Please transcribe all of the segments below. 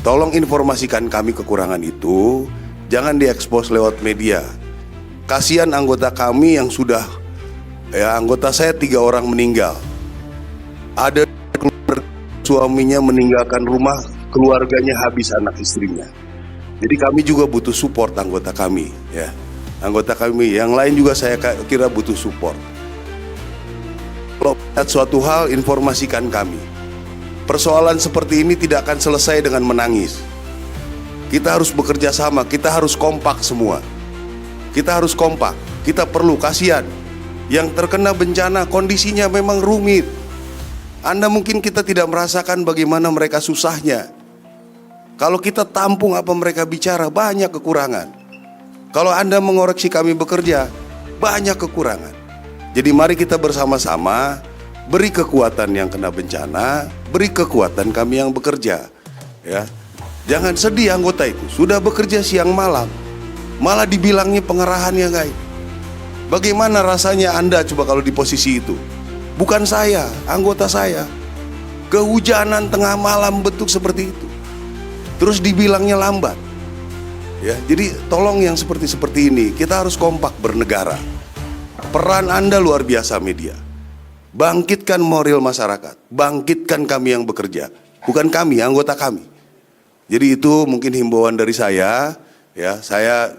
tolong informasikan kami kekurangan itu, jangan diekspos lewat media. Kasihan anggota kami yang sudah, anggota saya 3 orang meninggal. Ada suaminya meninggalkan rumah, keluarganya habis anak istrinya. Jadi kami juga butuh support anggota kami, ya. Anggota kami yang lain juga saya kira butuh support. Kalau lihat suatu hal, informasikan kami. Persoalan seperti ini tidak akan selesai dengan menangis. Kita harus bekerja sama, kita harus kompak semua. Kita harus kompak, kita perlu, kasihan. Yang terkena bencana kondisinya memang rumit. Anda mungkin kita tidak merasakan bagaimana mereka susahnya. Kalau kita tampung apa mereka bicara, banyak kekurangan. Kalau Anda mengoreksi kami bekerja, banyak kekurangan. Jadi mari kita bersama-sama beri kekuatan yang kena bencana, beri kekuatan kami yang bekerja, ya. Jangan sedih anggota itu, sudah bekerja siang malam, malah dibilangnya pengerahannya guys. Bagaimana rasanya Anda coba kalau di posisi itu? Bukan saya, anggota saya. Kehujanan tengah malam bentuk seperti itu. Terus dibilangnya lambat. Ya, jadi tolong yang seperti ini, kita harus kompak bernegara. Peran Anda luar biasa media. Bangkitkan moral masyarakat, bangkitkan kami yang bekerja, bukan kami, anggota kami. Jadi itu mungkin himbauan dari saya, ya. Saya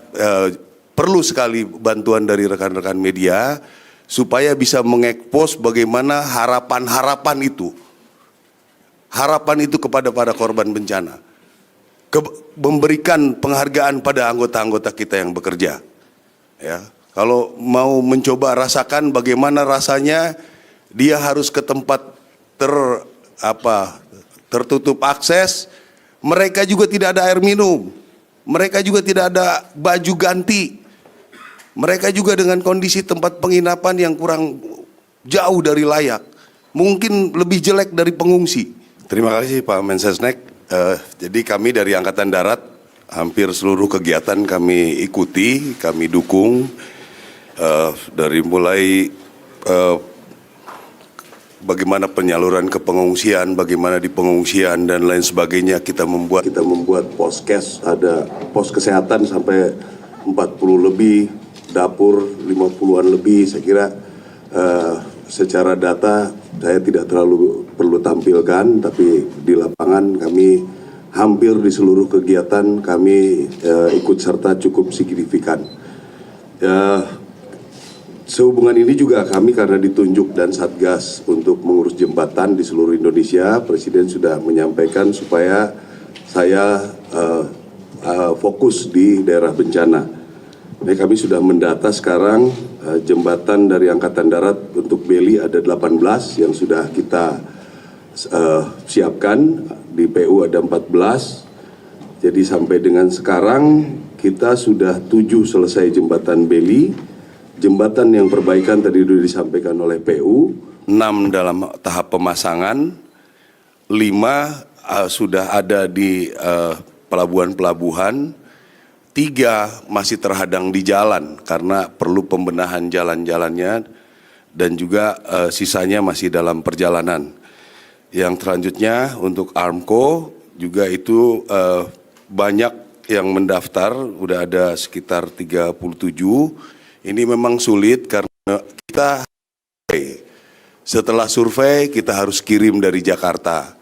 perlu sekali bantuan dari rekan-rekan media supaya bisa mengekspos bagaimana harapan itu kepada para korban bencana, memberikan penghargaan pada anggota-anggota kita yang bekerja. Ya, kalau mau mencoba rasakan bagaimana rasanya. Dia harus ke tempat tertutup akses. Mereka juga tidak ada air minum. Mereka juga tidak ada baju ganti. Mereka juga dengan kondisi tempat penginapan yang kurang jauh dari layak. Mungkin lebih jelek dari pengungsi. Terima kasih Pak Mensesnek. Jadi kami dari Angkatan Darat hampir seluruh kegiatan kami ikuti, kami dukung. Dari mulai bagaimana penyaluran ke pengungsian, bagaimana di pengungsian dan lain sebagainya. Kita membuat poskes, ada pos kesehatan sampai 40 lebih, dapur 50-an lebih. Saya kira secara data saya tidak terlalu perlu tampilkan, tapi di lapangan kami hampir di seluruh kegiatan kami ikut serta cukup signifikan. Sehubungan ini juga kami karena ditunjuk dan Satgas untuk mengurus jembatan di seluruh Indonesia, Presiden sudah menyampaikan supaya saya fokus di daerah bencana. Jadi kami sudah mendata sekarang jembatan dari Angkatan Darat untuk Beli ada 18 yang sudah kita siapkan, di PU ada 14. Jadi sampai dengan sekarang kita sudah 7 selesai jembatan Beli. Jembatan yang perbaikan tadi sudah disampaikan oleh PU, 6 dalam tahap pemasangan, 5 sudah ada di pelabuhan-pelabuhan, 3 masih terhadang di jalan karena perlu pembenahan jalan-jalannya, dan juga sisanya masih dalam perjalanan. Yang selanjutnya untuk Armco juga itu banyak yang mendaftar, udah ada sekitar 37. Ini memang sulit karena kita setelah survei kita harus kirim dari Jakarta.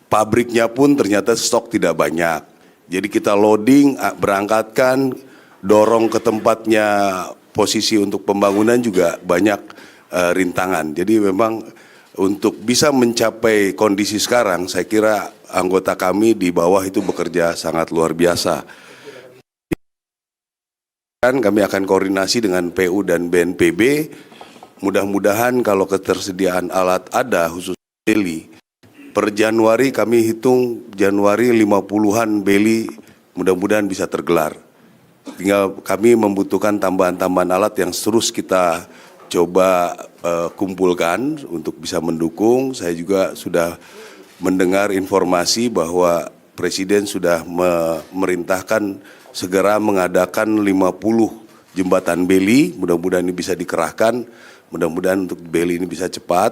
Pabriknya pun ternyata stok tidak banyak. Jadi kita loading, berangkatkan, dorong ke tempatnya, posisi untuk pembangunan juga banyak rintangan. Jadi memang untuk bisa mencapai kondisi sekarang, saya kira anggota kami di bawah itu bekerja sangat luar biasa. Kami akan koordinasi dengan PU dan BNPB. Mudah-mudahan kalau ketersediaan alat ada khusus Beli, per Januari kami hitung Januari 50-an Beli mudah-mudahan bisa tergelar. Tinggal kami membutuhkan tambahan-tambahan alat yang terus kita coba kumpulkan untuk bisa mendukung. Saya juga sudah mendengar informasi bahwa Presiden sudah memerintahkan segera mengadakan 50 jembatan Beli, mudah-mudahan ini bisa dikerahkan, mudah-mudahan untuk Beli ini bisa cepat.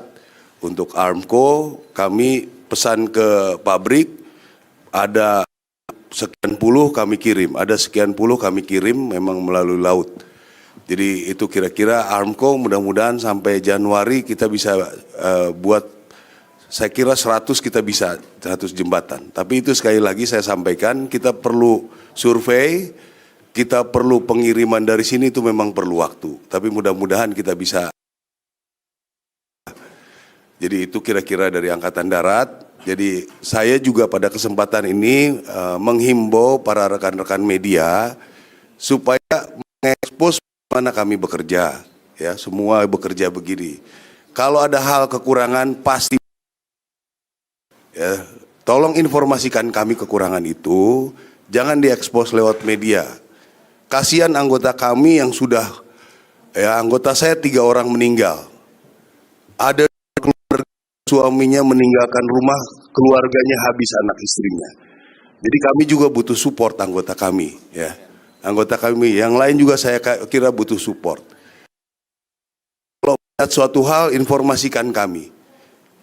Untuk Armco, kami pesan ke pabrik, ada sekian puluh kami kirim, ada sekian puluh kami kirim memang melalui laut. Jadi itu kira-kira Armco mudah-mudahan sampai Januari kita bisa buat, saya kira 100 kita bisa, 100 jembatan. Tapi itu sekali lagi saya sampaikan, kita perlu survei, kita perlu pengiriman dari sini, itu memang perlu waktu. Tapi mudah-mudahan kita bisa. Jadi itu kira-kira dari Angkatan Darat. Jadi saya juga pada kesempatan ini menghimbau para rekan-rekan media supaya mengekspos mana kami bekerja, ya semua bekerja begini. Kalau ada hal kekurangan pasti, ya tolong informasikan kami kekurangan itu, jangan diekspos lewat media. Kasihan anggota kami yang sudah, ya anggota saya 3 orang meninggal, ada suaminya meninggalkan rumah, keluarganya habis anak istrinya. Jadi kami juga butuh support anggota kami, ya. Anggota kami yang lain juga saya kira butuh support. Kalau lihat suatu hal, informasikan kami.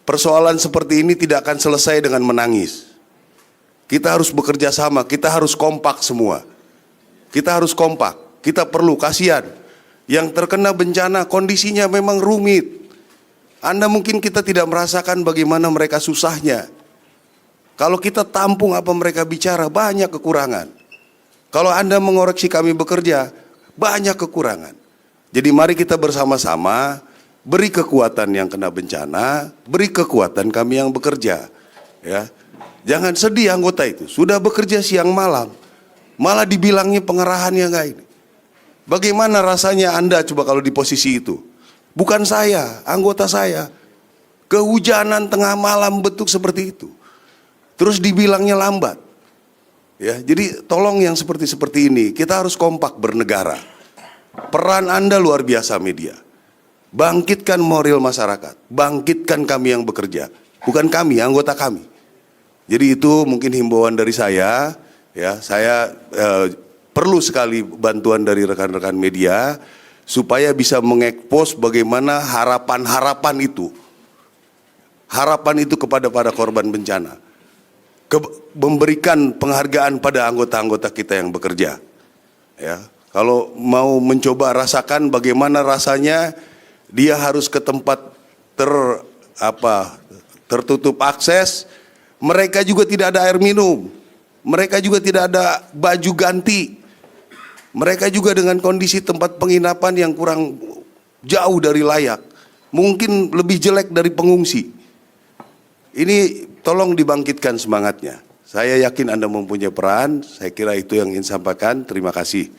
Persoalan seperti ini tidak akan selesai dengan menangis. Kita harus bekerja sama, kita harus kompak semua. Kita harus kompak, kita perlu, kasihan. Yang terkena bencana kondisinya memang rumit. Anda mungkin kita tidak merasakan bagaimana mereka susahnya. Kalau kita tampung apa mereka bicara, banyak kekurangan. Kalau Anda mengoreksi kami bekerja, banyak kekurangan. Jadi mari kita bersama-sama beri kekuatan yang kena bencana, beri kekuatan kami yang bekerja. Ya, jangan sedih anggota itu, sudah bekerja siang malam, malah dibilangnya pengerahannya enggak ini. Bagaimana rasanya Anda coba kalau di posisi itu? Bukan saya, anggota saya. Kehujanan tengah malam bentuk seperti itu. Terus dibilangnya lambat. Ya, jadi tolong yang seperti ini, kita harus kompak bernegara. Peran Anda luar biasa media. Bangkitkan moral masyarakat, bangkitkan kami yang bekerja. Bukan kami, anggota kami. Jadi itu mungkin himbauan dari saya. Ya, saya perlu sekali bantuan dari rekan-rekan media supaya bisa mengekspos bagaimana harapan-harapan itu. Harapan itu kepada para korban bencana. Memberikan penghargaan pada anggota-anggota kita yang bekerja. Ya, kalau mau mencoba rasakan bagaimana rasanya dia harus ke tempat tertutup akses, mereka juga tidak ada air minum. Mereka juga tidak ada baju ganti. Mereka juga dengan kondisi tempat penginapan yang kurang jauh dari layak. Mungkin lebih jelek dari pengungsi. Ini tolong dibangkitkan semangatnya. Saya yakin Anda mempunyai peran. Saya kira itu yang ingin sampaikan. Terima kasih.